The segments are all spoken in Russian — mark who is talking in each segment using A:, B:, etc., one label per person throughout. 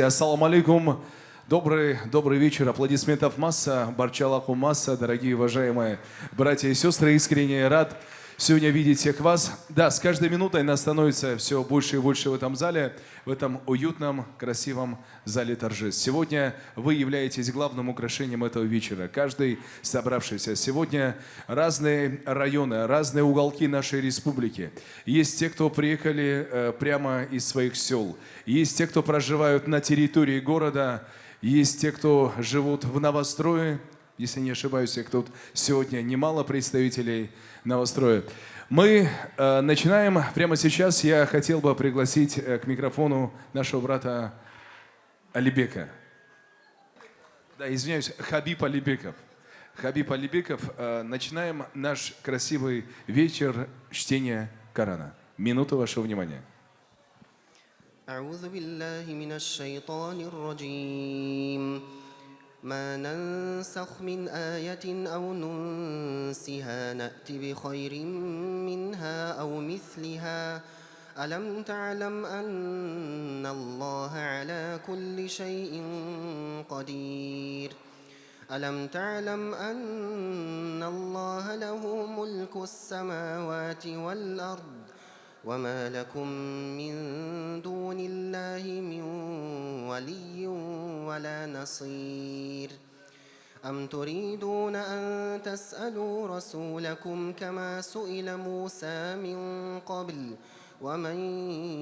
A: Ассаламу алейкум. Добрый вечер. Аплодисментов масса. Барчалаху масса. Дорогие уважаемые братья и сестры, искренне рад сегодня видеть всех вас. Да, с каждой минутой нас становится все больше и больше в этом зале, в этом уютном, красивом зале торжеств. Сегодня вы являетесь главным украшением этого вечера. Каждый собравшийся. Сегодня разные районы, разные уголки нашей республики. Есть те, кто приехали прямо из своих сел. Есть те, кто проживают на территории города. Есть те, кто живут в новострое. Если не ошибаюсь, их тут сегодня немало представителей новостроя. Мы начинаем прямо сейчас. Я хотел бы пригласить к микрофону нашего брата Алибека. Да, извиняюсь, Хабиб Алибеков. Хабиб Алибеков. Начинаем наш красивый вечер чтения Корана. Минута вашего внимания.
B: أعوذ بالله من الشيطان الرجيم ما ننسخ من آية أو ننسها نأت بخير منها أو مثلها ألم تعلم أن الله على كل شيء قدير ألم تعلم أن الله له ملك السماوات والأرض وما لكم من دون الله من ولي ولا نصير أم تريدون أن تسألوا رسولكم كما سئل موسى من قبل ومن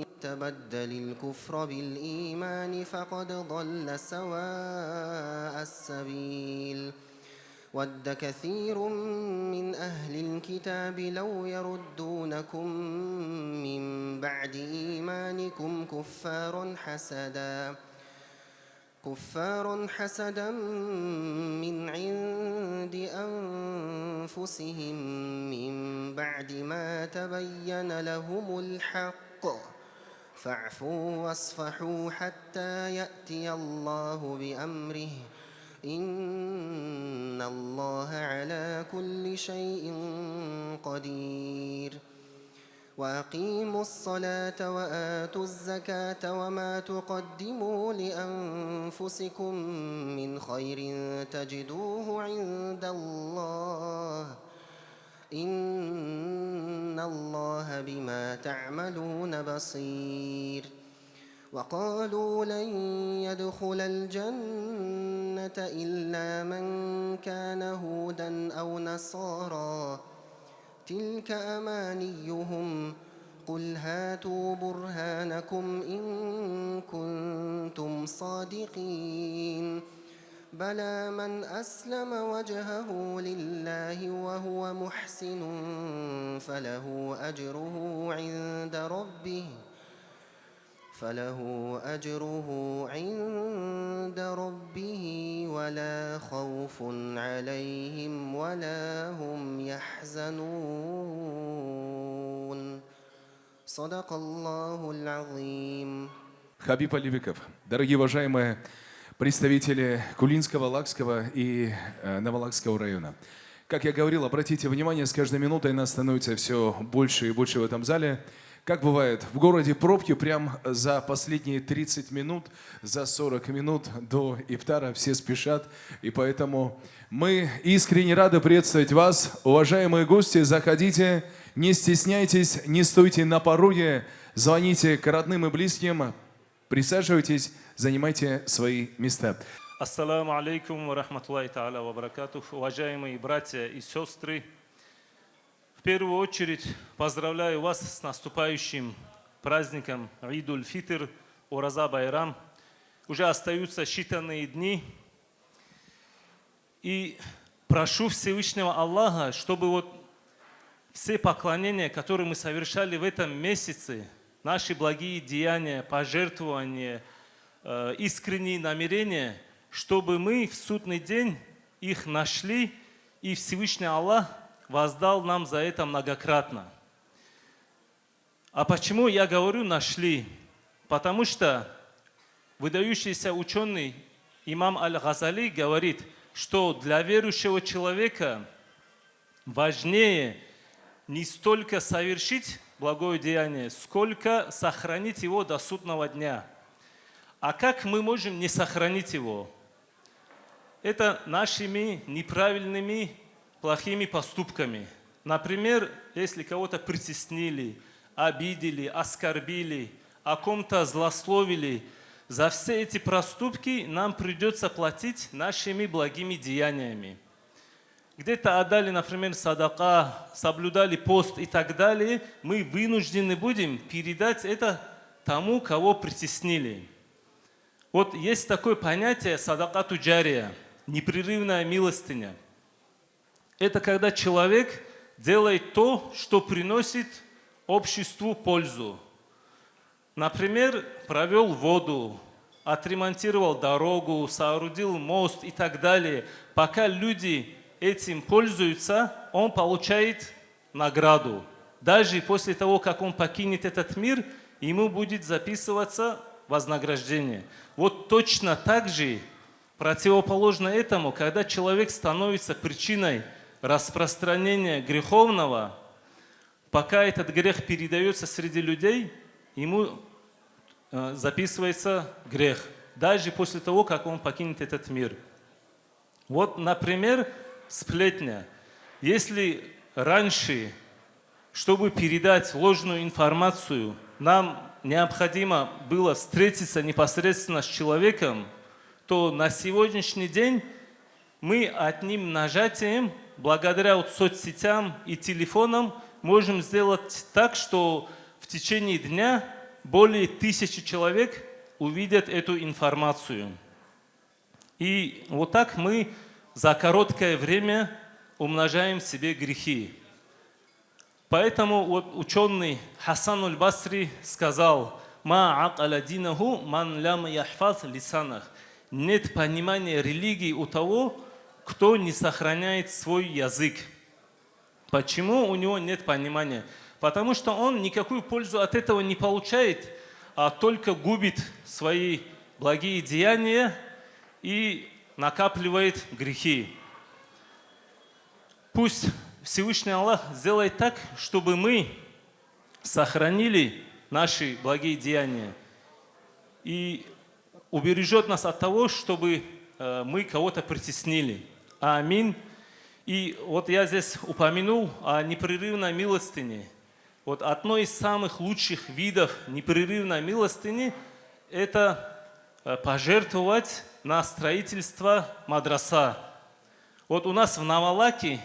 B: يتبدل الكفر بالإيمان فقد ضل سواء السبيل ود كثير من أهل الكتاب لو يردونكم من بعد إيمانكم كفارا حسدا من عند أنفسهم من بعد ما تبين لهم الحق فاعفوا واصفحوا حتى يأتي الله بأمره إن الله على كل شيء قدير وأقيموا الصلاة وآتوا الزكاة وما تقدموا لأنفسكم من خير تجدوه عند الله إن الله بما تعملون بصير وقالوا لن يدخل الجنة إلا من كان هودا أو نصارى تلك أمانيهم قل هاتوا برهانكم إن كنتم صادقين بلى من أسلم وجهه لله وهو محسن فله أجره عند ربه ولا خوف عليهم ولا هم يحزنون صدق الله العظيم.
A: Хабиб Алибеков. Дорогие уважаемые представители Кулинского, Лакского и Новолакского района. Как я говорил, обратите внимание, с каждой минутой нас становится все больше и больше в этом зале. Как бывает, в городе пробки прям за последние 30 минут, за 40 минут до ифтара все спешат. И поэтому мы искренне рады приветствовать вас. Уважаемые гости, заходите, не стесняйтесь, не стойте на пороге, звоните к родным и близким, присаживайтесь, занимайте свои места.
C: Ассаламу алейкум ва рахматуллахи та'аля ва баракатух. Уважаемые братья и сестры, в первую очередь поздравляю вас с наступающим праздником Идуль-Фитр, Ораза Байрам. Уже остаются считанные дни. И прошу Всевышнего Аллаха, чтобы все поклонения, которые мы совершали в этом месяце, наши благие деяния, пожертвования, искренние намерения, чтобы мы в судный день их нашли, и Всевышний Аллах воздал нам за это многократно. А почему я говорю «нашли»? Потому что выдающийся ученый имам Аль-Газали говорит, что для верующего человека важнее не столько совершить благое деяние, сколько сохранить его до судного дня. А как мы можем не сохранить его? Это нашими неправильными, плохими поступками. Например, если кого-то притеснили, обидели, оскорбили, о ком-то злословили, за все эти проступки нам придется платить нашими благими деяниями. Где-то отдали, например, садака, соблюдали пост и так далее, мы вынуждены будем передать это тому, кого притеснили. Вот есть такое понятие садакату джария, непрерывная милостыня. Это когда человек делает то, что приносит обществу пользу. Например, провел воду, отремонтировал дорогу, соорудил мост и так далее. Пока люди этим пользуются, он получает награду. Даже после того, как он покинет этот мир, ему будет записываться вознаграждение. Вот точно так же, противоположно этому, когда человек становится причиной распространения греховного, пока этот грех передается среди людей, ему записывается грех, даже после того, как он покинет этот мир. Вот, например, сплетня. Если раньше, чтобы передать ложную информацию, нам необходимо было встретиться непосредственно с человеком, то на сегодняшний день мы одним нажатием, благодаря соцсетям и телефонам, можем сделать так, что в течение дня более 1000 человек увидят эту информацию. И вот так мы за короткое время умножаем себе грехи. Поэтому вот ученый Хасан аль-Басри сказал: «Ма акаля динаху ман лям яхфаз лисанах». Нет понимания религии у того, кто не сохраняет свой язык. Почему у него нет понимания? Потому что он никакую пользу от этого не получает, а только губит свои благие деяния и накапливает грехи. Пусть Всевышний Аллах сделает так, чтобы мы сохранили наши благие деяния и убережет нас от того, чтобы мы кого-то притеснили. Аминь. И вот я здесь упомянул о непрерывной милостыне. Вот одно из самых лучших видов непрерывной милостыни – это пожертвовать на строительство мадраса. Вот у нас в Навалаке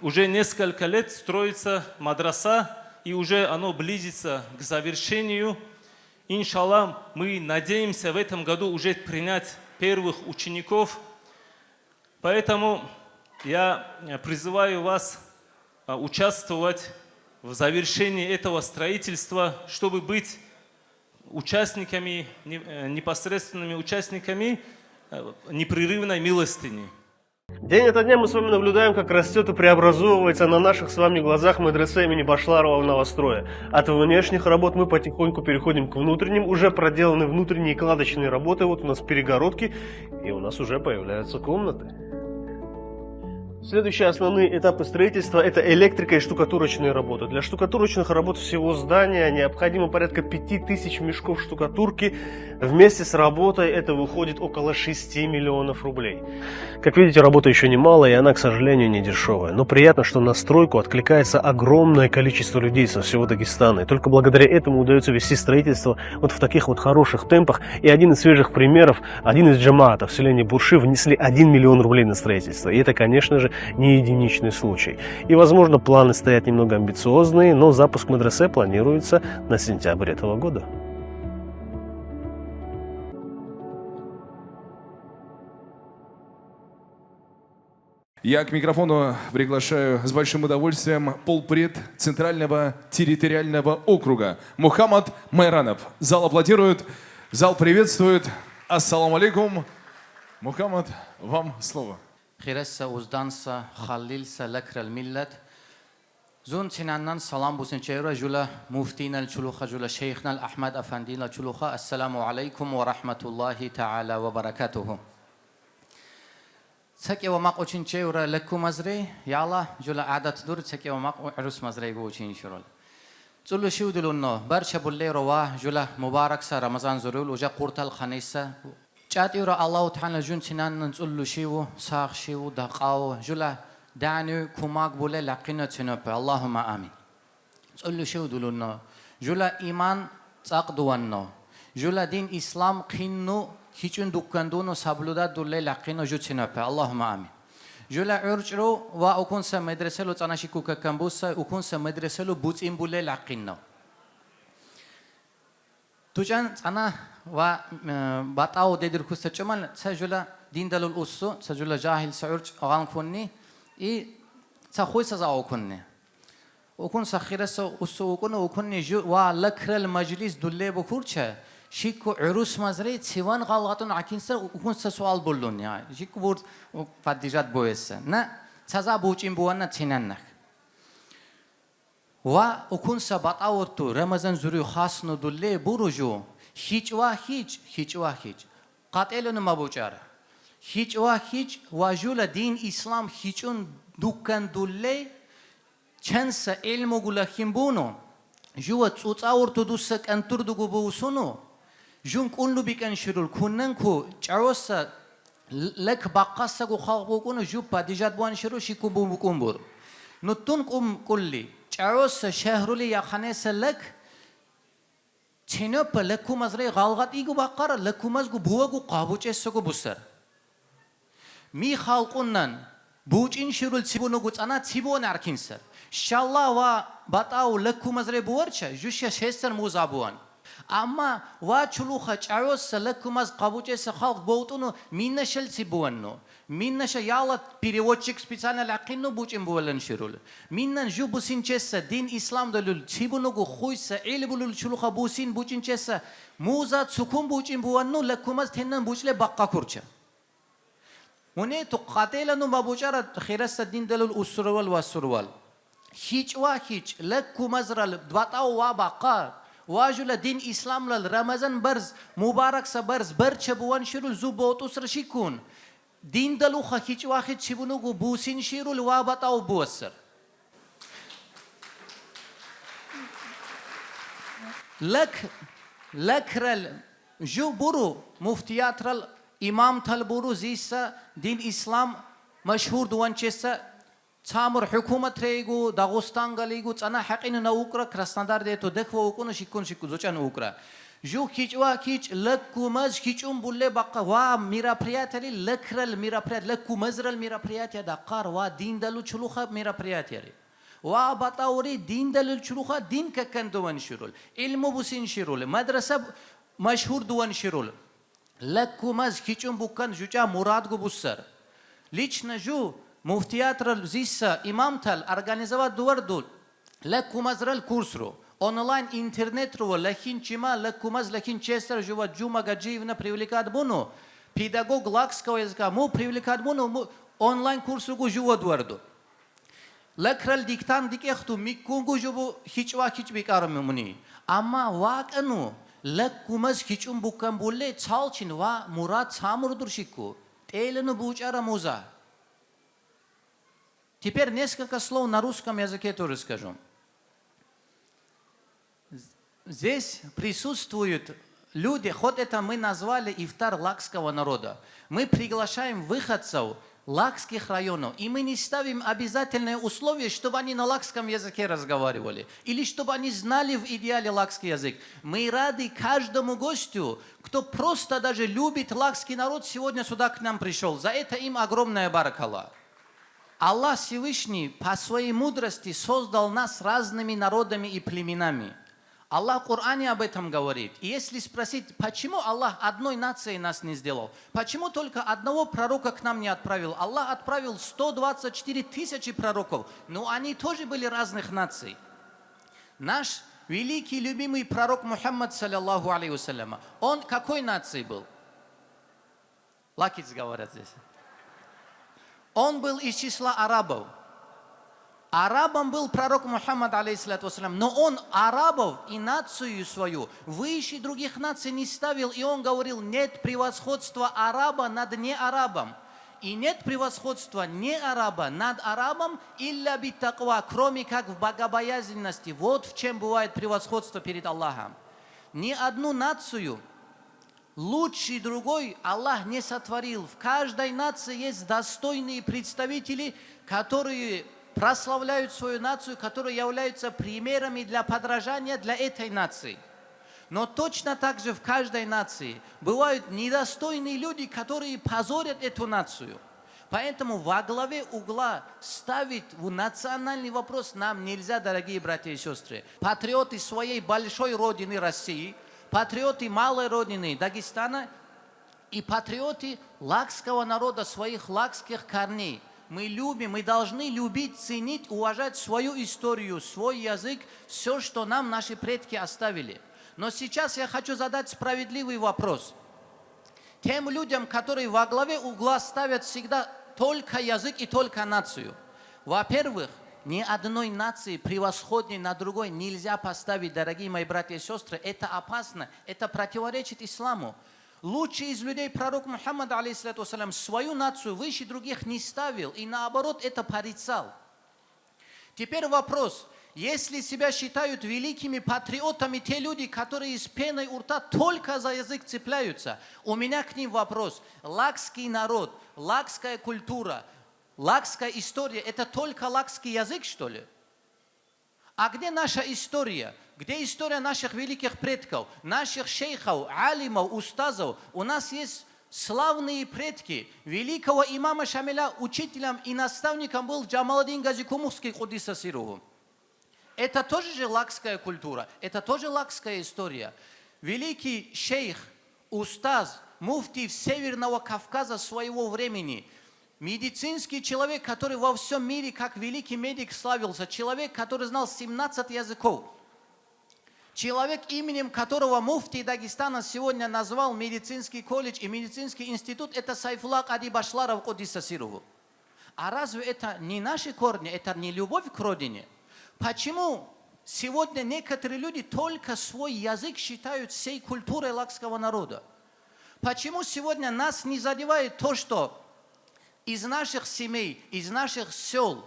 C: уже несколько лет строится мадраса, и уже оно близится к завершению. Иншаллах, мы надеемся в этом году уже принять первых учеников. Поэтому я призываю вас участвовать в завершении этого строительства, чтобы быть участниками, непосредственными участниками непрерывной милостыни.
D: День ото дня мы с вами наблюдаем, как растет и преобразовывается на наших с вами глазах медресе имени Башларова в Новострое. От внешних работ мы потихоньку переходим к внутренним. Уже проделаны внутренние кладочные работы. Вот у нас перегородки, и у нас уже появляются комнаты. Следующие основные этапы строительства – это электрика и штукатурочные работы. Для штукатурочных работ всего здания необходимо порядка 5000 мешков штукатурки. Вместе с работой это выходит около 6 миллионов рублей. Как видите, работа еще немало, и она, к сожалению, не дешевая. Но приятно, что на стройку откликается огромное количество людей со всего Дагестана. И только благодаря этому удается вести строительство вот в таких вот хороших темпах. И один из свежих примеров, один из джамаатов в селении Бурши внесли 1 миллион рублей на строительство. И это, конечно же, не единичный случай. И, возможно, планы стоят немного амбициозные, но запуск медресе планируется на сентябрь этого года.
A: Я к микрофону приглашаю с большим удовольствием полпред Центрального территориального округа Мухаммад Майранов. Зал аплодирует, зал приветствует. Ассаламу алейкум. Мухаммад, вам слово.
E: خيرسا وزدانسا خليلسا لكر الملت زون تنانان سلام بوسن چيرا جولا مفتينا الچلوخا جولا شيخنا الأحمد أفندينا الچلوخا السلام عليكم ورحمة الله تعالى وبركاته تسكي وماق وچين چيرا لكو مزري يالا جولا عادت دور تسكي وماق عروس مزري بوچين شرول Цулуши удулунно, барча булле рова, жула мубаракса Рамазан зурул, уже куртал ханеса. Чатиура Аллаху Та'ала жун цинаннан цулушиву, сахшиву, дақау, жула дани кумак буле лақина цинопе. Аллахума амин. Цулуши удулунно, жула иман цақдуанно, жула дин ислам қинну, хичун дуккандуно саблуда дулле лақина жу цинопе. Аллахума амин. جولا عرجرو و اکون سه مدرسه لو تناشی کوکا کمبوسا اکون سه مدرسه لو بوت این بوله لقینا تو جان انا و باتاو دير خوست چمن سجولا دين دلول اوسو سجولا جاهل سعرج اغان كوني اي تخوي سزا اوكوني اكون سخيرس اوسو اكون جو و لكر المجلس دله بكورچه شيكو عروس مزري تيوان غلطون عكينسر اكون سوال بولون يا شيكو بورد فديجات بويس نا سزا بوچين بوانا تيننك و اكون سبات اورتو رمضان زوري خاصنو دله بروجو هیچ قاتلون ما بوچاره هیچ و جول دین اسلام هیچون دوکن دله چنس علم گلخیم بونو جو تصور تو دوسک انتر دوگو بوسونو جون کلو بیکن شرول کنن کو چاوس لک باقاس گو خاق بکنو جو پادیجات بوان شرول شیکو بکن بور نتون کلی چاوس شهرولی یا خانه لک چینه لکو مزرعه غالغات ایگو باقار لکو مزگو بوگو قابوچه سگو بسر می خالقونن بوچین شرول تیبونو گوت انا تیبون ارکین سر شالله و باتاو لکو مزرعه بورچه جوشه شستر موزابوان اما و چلوخه چاوس لکو مز قابوچه س خالق بوتونو مینشل تیبونو مینش یالت переводчик специально لقینو بوچین بولن شرول مینن جو بوسین چس دین اسلام دلول تیبونو گو خویس ایل بولول چلوخه بوسین بوچین چس موزا سکون بوچین بوانو لکو مز تنن بوچله باقا کورچه ونه تو قاتلانو مابوچاره خیرست دین دلول اسرول و سروال هیچ لکو مزرال دواتاو و باقا واجل دین اسلام لل رمضان برز مبارک سبرز برچه بوان شرول زو بوتو سرشی کن دین دلو هیچ چیبونو گو بوسین شیرول و باتاو بوسر لکرل جو برو مفتیات رل امام تل برو زیسا دین اسلام مشهور دوان چیسا تامر حکومت ریگو داغستان گلیگو تانا حقین نوکرا کراسندار دیتو دکو اوکنو شکون زوچان اوکرا جو هیچ لکو مز هیچون بوله باقا و میراپریاتری لکرل میراپریات لکو مزرل میراپریاتیا دقار و دین دلو چلوخه میراپریاتیاری و باتاوری دین دلو چلوخه دین ککن دوان شرول علمو بوسین شرول مدرسه مشهور دوان شرول لکو مز هیچون بکن جوچا مراد گو بوسر لیچنا جو مفتیات رل زیسا امام تل ارگانیزوات دوردول لکو مزرل کورس رو онлайн интернет ро лахин чима лакумаз лахин честер жува джума гаджиевна привлекат буну педагог лакского языка му привлекат буну онлайн курсу гу жува дуарду лакрал диктан дикехту микунгу жуву хич бикарам муни амма вакану лакумаз хичум букам буле цалчин ва мурат самурдуршику телену бучара муза. Теперь несколько слов на русском языке тоже скажу. Здесь присутствуют люди, хоть это мы назвали ифтар лакского народа. Мы приглашаем выходцев лакских районов, и мы не ставим обязательное условие, чтобы они на лакском языке разговаривали, или чтобы они знали в идеале лакский язык. Мы рады каждому гостю, кто просто даже любит лакский народ, сегодня сюда к нам пришел. За это им огромная баракалла. Аллах Всевышний по своей мудрости создал нас разными народами и племенами. Аллах в Коране об этом говорит. И если спросить, почему Аллах одной нацией нас не сделал, почему только одного пророка к нам не отправил? Аллах отправил 124 тысячи пророков, но они тоже были разных наций. Наш великий любимый пророк Мухаммад, саллаллаху алейхи вассаляма, он какой нации был? Лакиц говорят здесь. Он был из числа арабов. Арабом был пророк Мухаммад, алейхиссалату вассалям, но он арабов и нацию свою выше других наций не ставил, и он говорил, нет превосходства араба над неарабом. И нет превосходства ни араба над арабом, илля биттаква, кроме как в богобоязненности. Вот в чем бывает превосходство перед Аллахом. Ни одну нацию лучший другой Аллах не сотворил. В каждой нации есть достойные представители, которые прославляют свою нацию, которые являются примерами для подражания для этой нации. Но точно так же в каждой нации бывают недостойные люди, которые позорят эту нацию. Поэтому во главе угла ставить в национальный вопрос нам нельзя, дорогие братья и сестры. Патриоты своей большой родины России, патриоты малой родины Дагестана и патриоты лакского народа, своих лакских корней. Мы любим, мы должны любить, ценить, уважать свою историю, свой язык, все, что нам наши предки оставили. Но сейчас я хочу задать справедливый вопрос. Тем людям, которые во главе угла ставят всегда только язык и только нацию. Во-первых, ни одной нации превосходней на другой нельзя поставить, дорогие мои братья и сестры. Это опасно, это противоречит исламу. Лучший из людей, пророк Мухаммад, алейхиссалату вассалям, свою нацию выше других не ставил и наоборот это порицал. Теперь вопрос. Если себя считают великими патриотами те люди, которые с пеной у рта только за язык цепляются, у меня к ним вопрос. Лакский народ, лакская культура, лакская история – это только лакский язык, что ли? А где наша история? Где история наших великих предков, наших шейхов, алимов, устазов? У нас есть славные предки. Великого имама Шамиля учителем и наставником был Джамаладдин Газикумухский, кудиса сируху. Это тоже же лакская культура, это тоже лакская история. Великий шейх, устаз, муфти Северного Кавказа своего времени, медицинский человек, который во всем мире как великий медик славился, человек, который знал 17 языков, человек, именем которого муфти Дагестана сегодня назвал медицинский колледж и медицинский институт, это Сайфуллах Ади Башларов, кудиса сируху. А разве это не наши корни, это не любовь к родине? Почему сегодня некоторые люди только свой язык считают всей культурой лакского народа? Почему сегодня нас не задевает то, что из наших семей, из наших сел,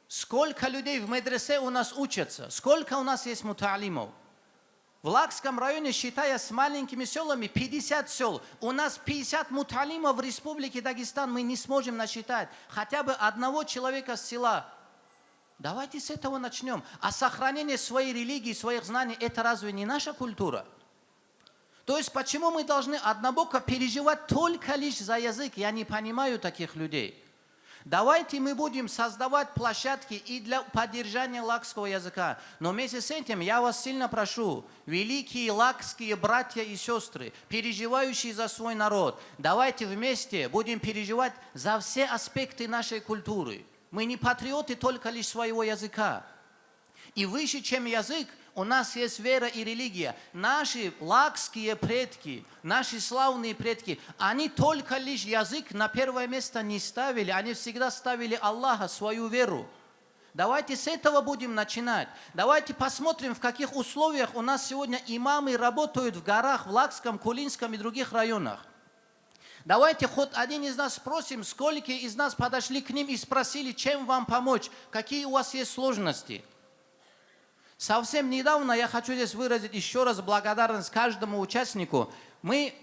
E: сколько людей в медресе у нас учатся, сколько у нас есть мутаалимов? В Лакском районе, считая с маленькими селами, 50 сел. У нас 50 мутаалимов в республике Дагестан мы не сможем насчитать. Хотя бы одного человека с села. Давайте с этого начнем. А сохранение своей религии, своих знаний, это разве не наша культура? То есть почему мы должны однобоко переживать только лишь за язык? Я не понимаю таких людей. Давайте мы будем создавать площадки и для поддержания лакского языка. Но вместе с этим я вас сильно прошу, великие лакские братья и сестры, переживающие за свой народ, давайте вместе будем переживать за все аспекты нашей культуры. Мы не патриоты только лишь своего языка. И выше, чем язык, у нас есть вера и религия. Наши лакские предки, наши славные предки, они только лишь язык на первое место не ставили. Они всегда ставили Аллаха, свою веру. Давайте с этого будем начинать. Давайте посмотрим, в каких условиях у нас сегодня имамы работают в горах, в Лакском, Кулинском и других районах. Давайте хоть один из нас спросим, сколько из нас подошли к ним и спросили, чем вам помочь, какие у вас есть сложности. Совсем недавно я хочу здесь выразить еще раз благодарность каждому участнику. Мы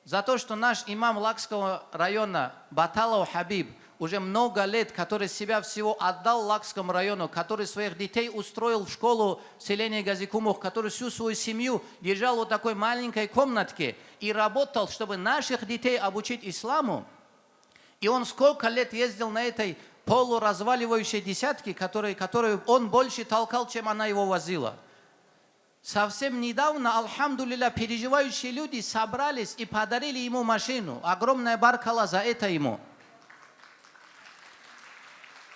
E: за то, что наш имам Лакского района Баталов Хабиб уже много лет, который себя всего отдал Лакскому району, который своих детей устроил в школу в селении Газикумух, который всю свою семью держал в вот такой маленькой комнатке и работал, чтобы наших детей обучить исламу. И он сколько лет ездил на этой полуразваливающей десятке, которую он больше толкал, чем она его возила. Совсем недавно, альхамдулилля, переживающие люди собрались и подарили ему машину. Огромная баркала за это ему.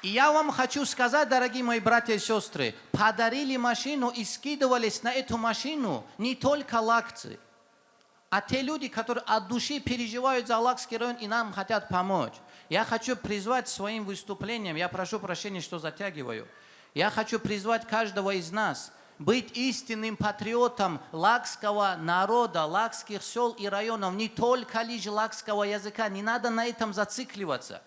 E: И я вам хочу сказать, дорогие мои братья и сестры, подарили машину и скидывались на эту машину не только лакцы, а те люди, которые от души переживают за Лакский район и нам хотят помочь. Я хочу призвать своим выступлением, я прошу прощения, что затягиваю, я хочу призвать каждого из нас быть истинным патриотом лакского народа, лакских сел и районов, не только лишь лакского языка. Не надо на этом зацикливаться.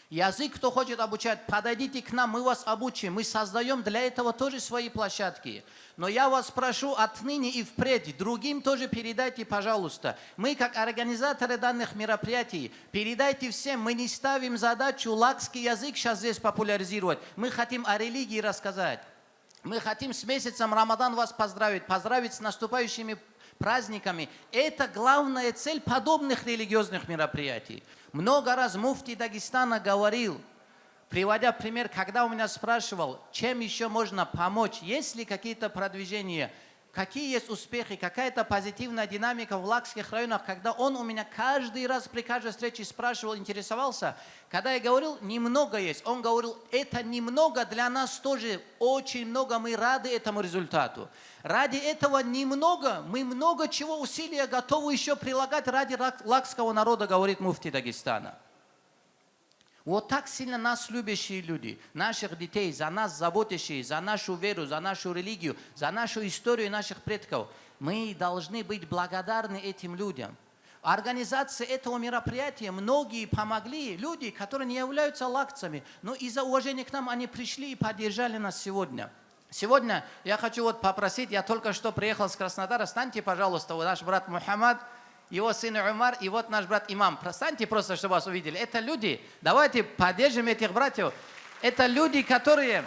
E: Язык, кто хочет обучать, подойдите к нам, мы вас обучим. Мы создаем для этого тоже свои площадки. Но я вас прошу отныне и впредь, другим тоже передайте, пожалуйста. Мы, как организаторы данных мероприятий, передайте всем, мы не ставим задачу лакский язык сейчас здесь популяризировать. Мы хотим о религии рассказать. Мы хотим с месяцем Рамадан вас поздравить с наступающими праздниками. Это главная цель подобных религиозных мероприятий. Много раз муфти Дагестана говорил, приводя пример, когда у меня спрашивал, чем еще можно помочь, есть ли какие-то продвижения, какие есть успехи, какая-то позитивная динамика в лакских районах, когда он у меня каждый раз при каждой встрече спрашивал, интересовался, когда я говорил, немного есть, он говорил, это немного для нас тоже очень много, мы рады этому результату. Ради этого немного, мы много чего усилия готовы еще прилагать ради лакского народа, говорит муфти Дагестана. Вот так сильно нас любящие люди, наших детей, за нас заботящие, за нашу веру, за нашу религию, за нашу историю наших предков. Мы должны быть благодарны этим людям. Организации этого мероприятия многие помогли, люди, которые не являются лакцами, но из-за уважения к нам они пришли и поддержали нас сегодня. Сегодня я хочу вот попросить, я только что приехал с Краснодара, станьте, пожалуйста, наш брат Мухаммад, его сын Умар и вот наш брат Имам. Простаньте просто, чтобы вас увидели. Это люди, давайте поддержим этих братьев. Это люди, которые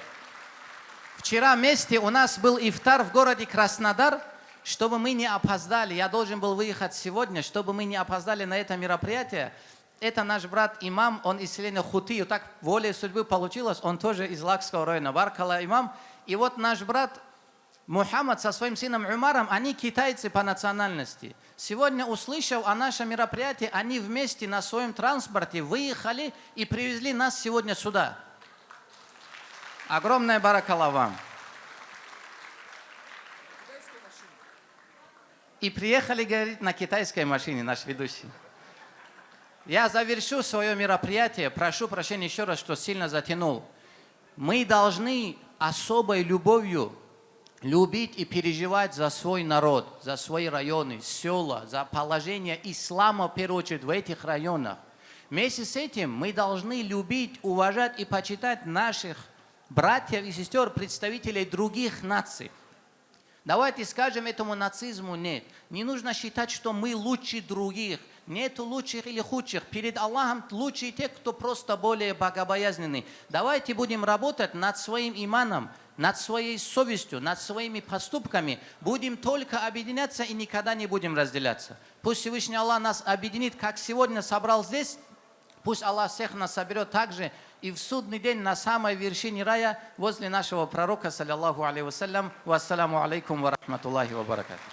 E: вчера вместе у нас был ифтар в городе Краснодар, чтобы мы не опоздали. Я должен был выехать сегодня, чтобы мы не опоздали на это мероприятие. Это наш брат Имам, он из селения Хуты. Так волей судьбы получилось, он тоже из Лакского района. Баркала Имам. И вот наш брат Мухаммад со своим сыном Умаром, они китайцы по национальности. Сегодня, услышав о нашем мероприятии, они вместе на своем транспорте выехали и привезли нас сегодня сюда. Огромное баракалла вам. И приехали, говорит, на китайской машине, наш ведущий. Я завершу свое мероприятие, прошу прощения еще раз, что сильно затянул. Мы должны особой любовью любить и переживать за свой народ, за свои районы, села, за положение ислама, в первую очередь, в этих районах. Вместе с этим мы должны любить, уважать и почитать наших братьев и сестер, представителей других наций. Давайте скажем этому нацизму нет. Не нужно считать, что мы лучше других. Нету лучших или худших. Перед Аллахом лучшие те, кто просто более богобоязненный. Давайте будем работать над своим иманом, над своей совестью, над своими поступками. Будем только объединяться и никогда не будем разделяться. Пусть Всевышний Аллах нас объединит, как сегодня собрал здесь. Пусть Аллах всех нас соберет также и в судный день на самой вершине рая возле нашего пророка, саллиллаху алейхи вассалям. Вассаламу алейкум ва рахматуллахи ва баракатуху.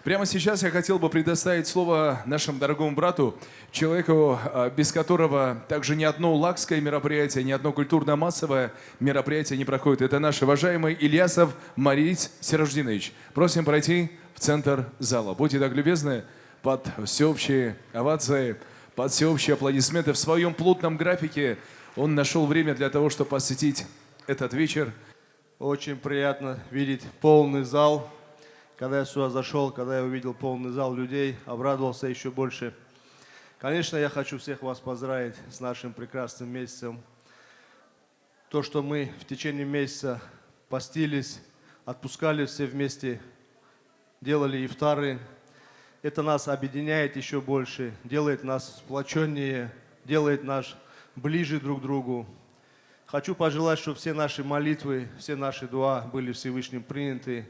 A: Прямо сейчас я хотел бы предоставить слово нашему дорогому брату, человеку, без которого также ни одно лакское мероприятие, ни одно культурно-массовое мероприятие не проходит. Это наш уважаемый Ильясов Марис Сираждинович. Просим пройти в центр зала. Будьте так любезны, под всеобщие овации, под всеобщие аплодисменты. В своем плотном графике он нашел время для того, чтобы посетить этот вечер.
F: Очень приятно видеть полный зал. Когда я сюда зашел, когда я увидел полный зал людей, обрадовался еще больше. Конечно, я хочу всех вас поздравить с нашим прекрасным месяцем. То, что мы в течение месяца постились, отпускали все вместе, делали ифтары, это нас объединяет еще больше, делает нас сплоченнее, делает нас ближе друг к другу. Хочу пожелать, чтобы все наши молитвы, все наши дуа были Всевышним приняты,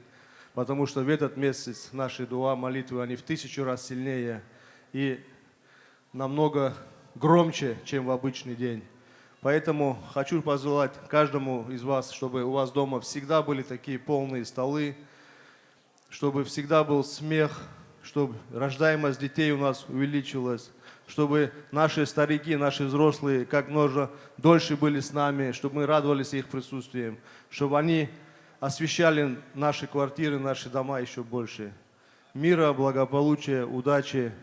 F: потому что в этот месяц наши дуа, молитвы, они в 1000 раз сильнее и намного громче, чем в обычный день. Поэтому хочу пожелать каждому из вас, чтобы у вас дома всегда были такие полные столы, чтобы всегда был смех, чтобы рождаемость детей у нас увеличилась, чтобы наши старики, наши взрослые как можно дольше были с нами, чтобы мы радовались их присутствием, чтобы они освещали наши квартиры, наши дома еще больше. Мира, благополучия, удачи.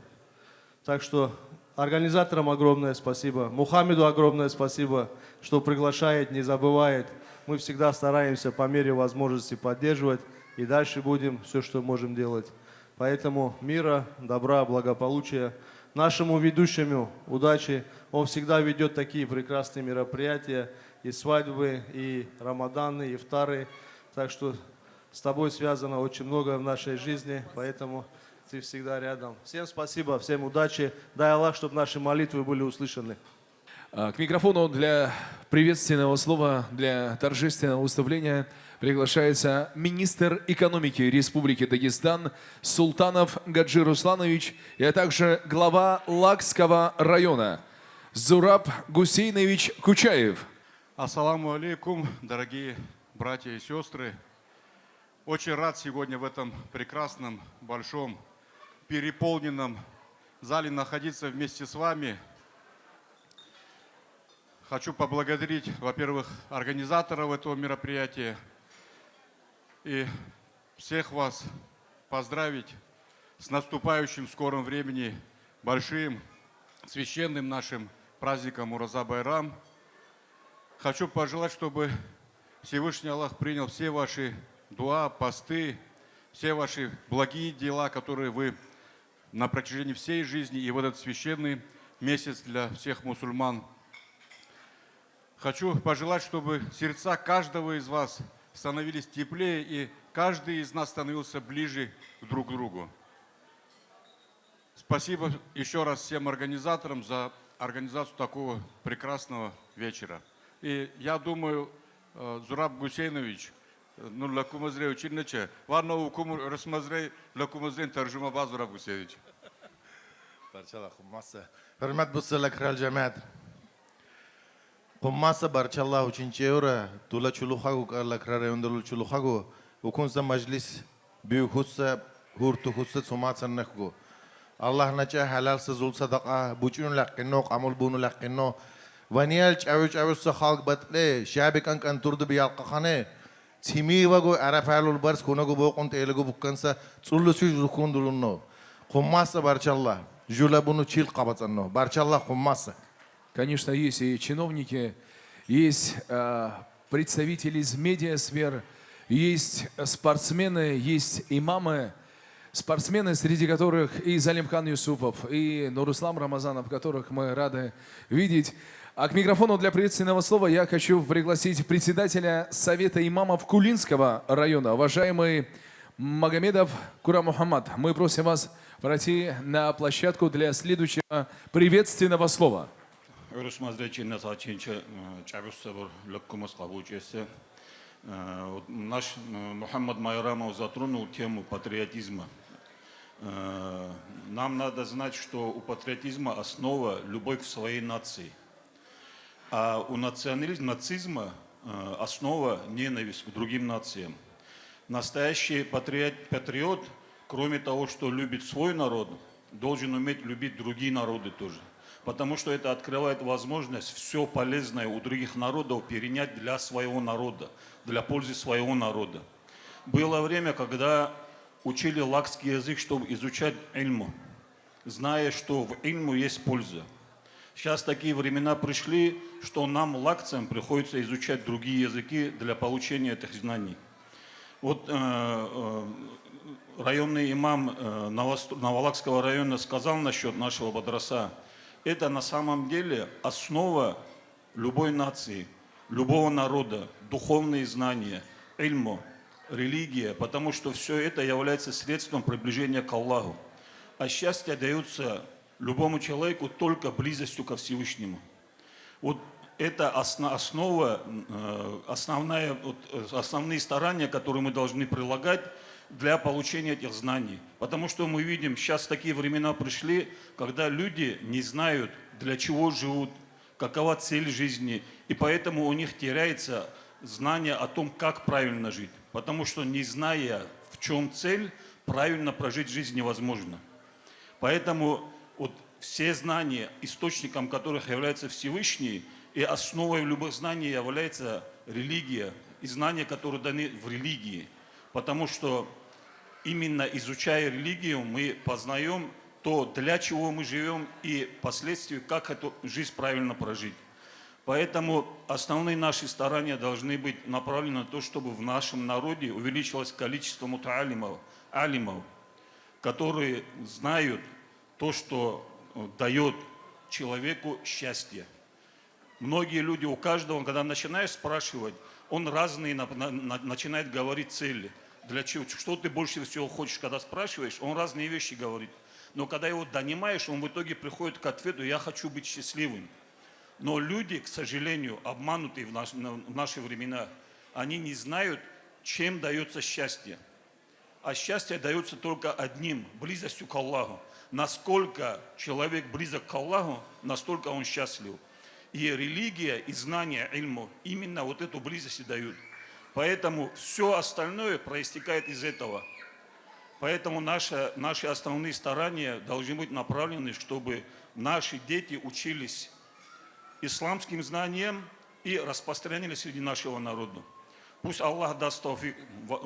F: Так что организаторам огромное спасибо. Мухаммеду огромное спасибо, что приглашает, не забывает. мы всегда стараемся по мере возможности поддерживать и дальше будем все, что можем делать. Поэтому мира, добра, благополучия. Нашему ведущему удачи. Он всегда ведет такие прекрасные мероприятия, и свадьбы, и рамаданы, и ифтары. Так что с тобой связано очень многое в нашей жизни, поэтому ты всегда рядом. Всем спасибо, всем удачи. Дай Аллах, чтобы наши молитвы были услышаны.
A: К микрофону для приветственного слова, для торжественного выступления приглашается министр экономики Республики Дагестан Султанов Гаджи Русланович, а также глава Лакского района Зураб Гусейнович Кучаев.
G: Ассаламу алейкум, дорогие братья и сестры. Очень рад сегодня в этом прекрасном, большом, переполненном зале находиться вместе с вами. Хочу поблагодарить, во-первых, организаторов этого мероприятия и всех вас поздравить с наступающим в скором времени большим священным нашим праздником Ураза Байрам. Хочу пожелать, чтобы Всевышний Аллах принял все ваши дуа, посты, все ваши благие дела, которые вы на протяжении всей жизни и в этот священный месяц для всех мусульман. Хочу пожелать, чтобы сердца каждого из вас становились теплее, и каждый из нас становился ближе друг к другу. Спасибо еще раз всем организаторам за организацию такого прекрасного вечера. И я думаю, Зураб Гусейнович, ну, лакумазрей учильниче, варна укум расмазрей лакумазрей таржума ба Зураб Гусейнович.
H: برچلا خب ماسه حرمت بسلا کرال جماعت خب ماسه برچلا وچینچیوره تولا چلوخاگو کرلا کراره اندلو چلوخاگو وکنسا مجلس büyük hussa hurtu hussa sumatsan nexgo Allah nacha halalsiz ul sadaqa buchun laqinno qamul bunu laqinno vaniyal çavusa xalq batle shabikan kan turdu biyalqaxane timi vago arafalul bars konago boqon telego bukkansa tsullusu zukundulunno xummasa barchallah жула bunu чил qabатsanno barchallah xummasa.
A: Конечно, есть и чиновники, есть представители из медиасфер, есть спортсмены, есть имамы, спортсмены, среди которых и Залимхан Юсупов, и Нуруслам Рамазанов, которых мы рады видеть. А к микрофону для приветственного слова я хочу пригласить председателя Совета имамов Кулинского района, уважаемый Магомедов Кура Мухаммад. Мы просим вас пройти на площадку для следующего приветственного слова.
I: Наш Мухаммад Майрамов затронул тему патриотизма. Нам надо знать, что у патриотизма основа любовь к своей нации. А у нацизма основа ненависть к другим нациям. Настоящий патриот, кроме того, что любит свой народ, должен уметь любить другие народы тоже. Потому что это открывает возможность все полезное у других народов перенять для своего народа, для пользы своего народа. Было время, когда учили лакский язык, чтобы изучать ильму, зная, что в ильму есть польза. Сейчас такие времена пришли, что нам, лакцам, приходится изучать другие языки для получения этих знаний. Вот районный имам Новолакского района сказал насчет нашего мадраса. Это на самом деле основа любой нации, любого народа, духовные знания, ильму, религия, потому что все это является средством приближения к Аллаху. А счастье дается любому человеку только близостью ко Всевышнему. Вот это основа, основные старания, которые мы должны прилагать для получения этих знаний. Потому что мы видим, сейчас такие времена пришли, когда люди не знают, для чего живут, какова цель жизни, и поэтому у них теряется знание о том, как правильно жить. Потому что не зная, в чем цель, правильно прожить жизнь невозможно. Поэтому вот все знания, источником которых является Всевышний, и основой любых знаний является религия, и знания, которые даны в религии. Потому что именно изучая религию, мы познаем то, для чего мы живем, и впоследствии, как эту жизнь правильно прожить. Поэтому основные наши старания должны быть направлены на то, чтобы в нашем народе увеличилось количество алимов, которые знают то, что дает человеку счастье. Многие люди, у каждого, когда начинаешь спрашивать, он разные начинает говорить цели. Для чего? Что ты больше всего хочешь, когда спрашиваешь, он разные вещи говорит. Но когда его донимаешь, он в итоге приходит к ответу: я хочу быть счастливым. Но люди, к сожалению, обманутые в наши времена, они не знают, чем дается счастье. А счастье дается только одним – близостью к Аллаху. Насколько человек близок к Аллаху, настолько он счастлив. И религия, и знания, ильму, именно вот эту близость и дают. Поэтому все остальное проистекает из этого. Поэтому наши основные старания должны быть направлены, чтобы наши дети учились исламским знаниям и распространили среди нашего народа. Пусть Аллах даст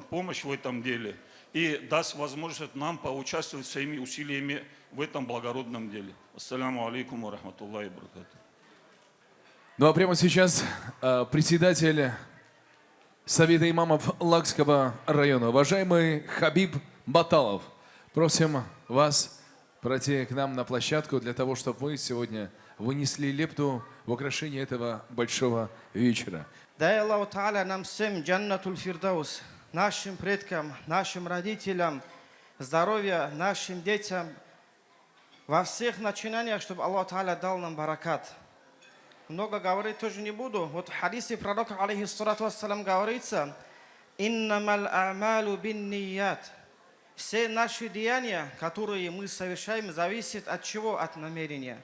I: помощь в этом деле и даст возможность нам поучаствовать своими усилиями в этом благородном деле. Ассаляму алейкум ва рахматуллахи ва баракатуху.
A: Ну а прямо сейчас председатель Совета имамов Лакского района, уважаемый Хабиб Баталов. Просим вас пройти к нам на площадку для того, чтобы мы сегодня вынесли лепту в украшение этого большого вечера.
J: Дай Аллаху Та'аля нам всем джаннатуль фирдаус, нашим предкам, нашим родителям, здоровья, нашим детям, во всех начинаниях, чтобы Аллах Та'аля дал нам баракат. Много говорить тоже не буду. Вот в хадисе пророка, алейхиссалату вассалам, говорится: «Иннамал а'малу бин ният». Все наши деяния, которые мы совершаем, зависят от чего? От намерения.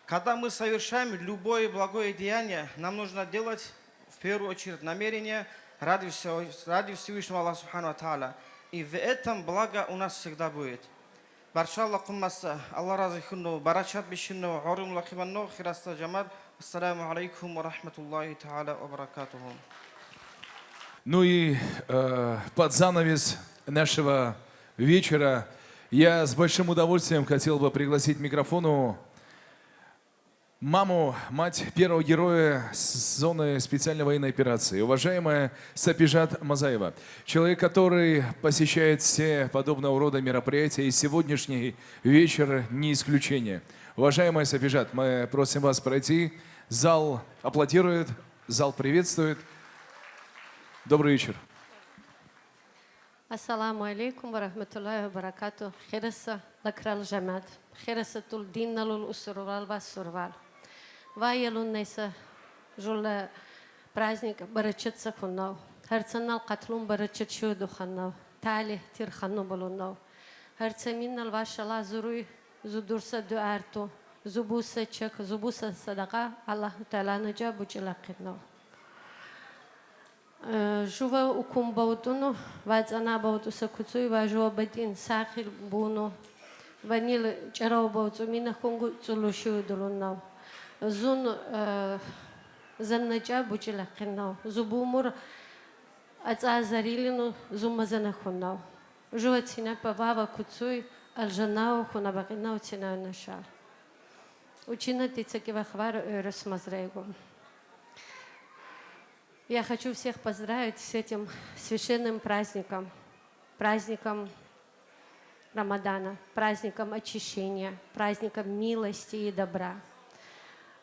J: Когда мы совершаем любое благое деяние, нам нужно делать в первую очередь намерение ради Всевышнего Аллаха Субхану Тааля. И в этом благо у нас всегда будет. Баршалла куммаса, Аллах разыхунну, барачат бишинну, орум лахиванну, хираста джамад. Ассаламу алейкум ва рахматуллахи тааля ва баракатуху.
A: Ну и под занавес нашего вечера я с большим удовольствием хотел бы пригласить к микрофону мать первого героя с зоны специальной военной операции, уважаемая Сапижат Мазаева. Человек, который посещает все подобного рода мероприятия, и сегодняшний вечер не исключение. Уважаемая Сапижат, мы просим вас пройти. Зал аплодирует, зал приветствует. Добрый вечер.
K: Ассаламу алейкум ва рахматуллахи ва баракату. Хираса лакрал джамад. Хираса тул динналул усурвал ва сурвал. Ваялун нейса жула праздник барачатса хуннау. Харцанал катлун барачат шуду ханнау. Тали тир ханну балуннау. Харцаминнал вашала зуруй зудурса дуарту. Зубуса чек, зубуса садака. Аллаху Та'аля наджа бучлакиннау. Жува укум баутуну, вацана бауту сакуцуй, важува бадин сахил буну. Ванил чарау бауту мина хунгу цулушу дулуннау. Зун заннаджа бучлакиннау. Зубумур ацазарилину зумазана хуннау. Жува цина павава куцуй, алжанау хунабакиннау цина нашал. Учина тицаки вахвар расмазрейгу. Я хочу всех поздравить с этим священным праздником, праздником Рамадана, праздником очищения, праздником милости и добра.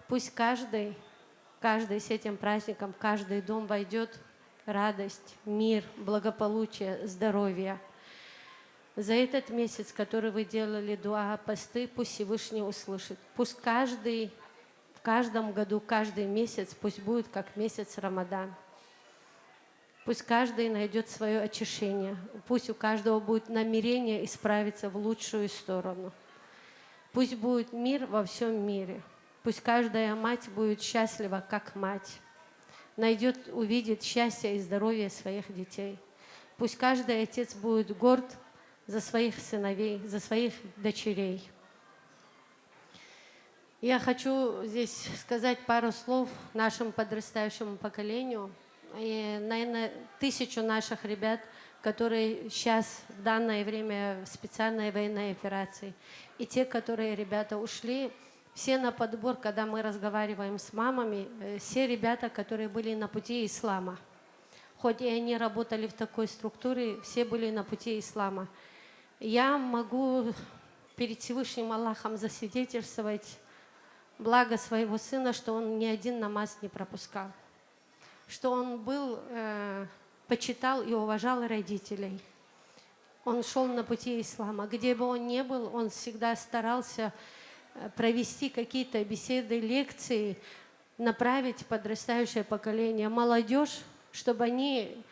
K: Пусть каждый с этим праздником, каждый дом войдет радость, мир, благополучие, здоровье. За этот месяц, который вы делали дуа, посты, пусть Всевышний услышит. Пусть в каждом году, каждый месяц, пусть будет как месяц Рамадан. Пусть каждый найдет свое очищение. Пусть у каждого будет намерение исправиться в лучшую сторону. Пусть будет мир во всем мире. Пусть каждая мать будет счастлива, как мать. Увидит счастье и здоровье своих детей. Пусть каждый отец будет горд за своих сыновей, за своих дочерей. Я хочу здесь сказать пару слов нашему подрастающему поколению. И, наверное, 1000 наших ребят, которые сейчас в данное время в специальной военной операции. И те, которые ребята ушли, Все на подбор, когда мы разговариваем с мамами, все ребята, которые были на пути ислама. Хоть и они работали в такой структуре, все были на пути ислама. Я могу перед Всевышним Аллахом засвидетельствовать благо своего сына, что он ни один намаз не пропускал. Что он почитал и уважал родителей. Он шел на пути ислама. Где бы он ни был, он всегда старался провести какие-то беседы, лекции, направить подрастающее поколение, молодежь, чтобы они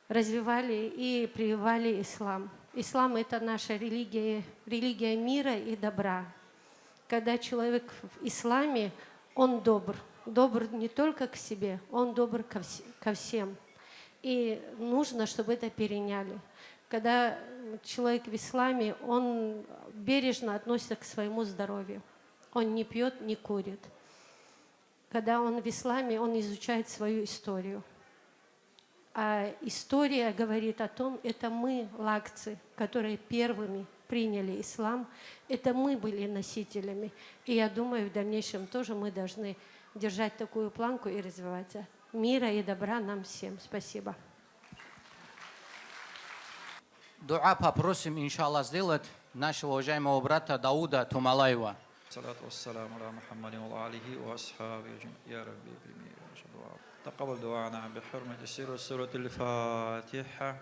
K: развивали и прививали ислам. Ислам – это наша религия, религия мира и добра. Когда человек в исламе, он добр. Добр не только к себе, он добр ко всем. И нужно, чтобы это переняли. Когда человек в исламе, он бережно относится к своему здоровью. Он не пьет, не курит. Когда он в исламе, он изучает свою историю. А история говорит о том, это мы, лакцы, которые первыми приняли ислам, это мы были носителями. И я думаю, в дальнейшем тоже мы должны держать такую планку и развиваться. Мира и добра нам всем. Спасибо.
E: Дуа попросим, иншаллах, сделать нашего уважаемого брата Дауда Тумалаева.
L: Салату вассаламу аля Мухаммадин ва алихи ва асхаби я Рабби прими нашу дуа. تقبل دعاءنا بحرمة سورة الفاتحة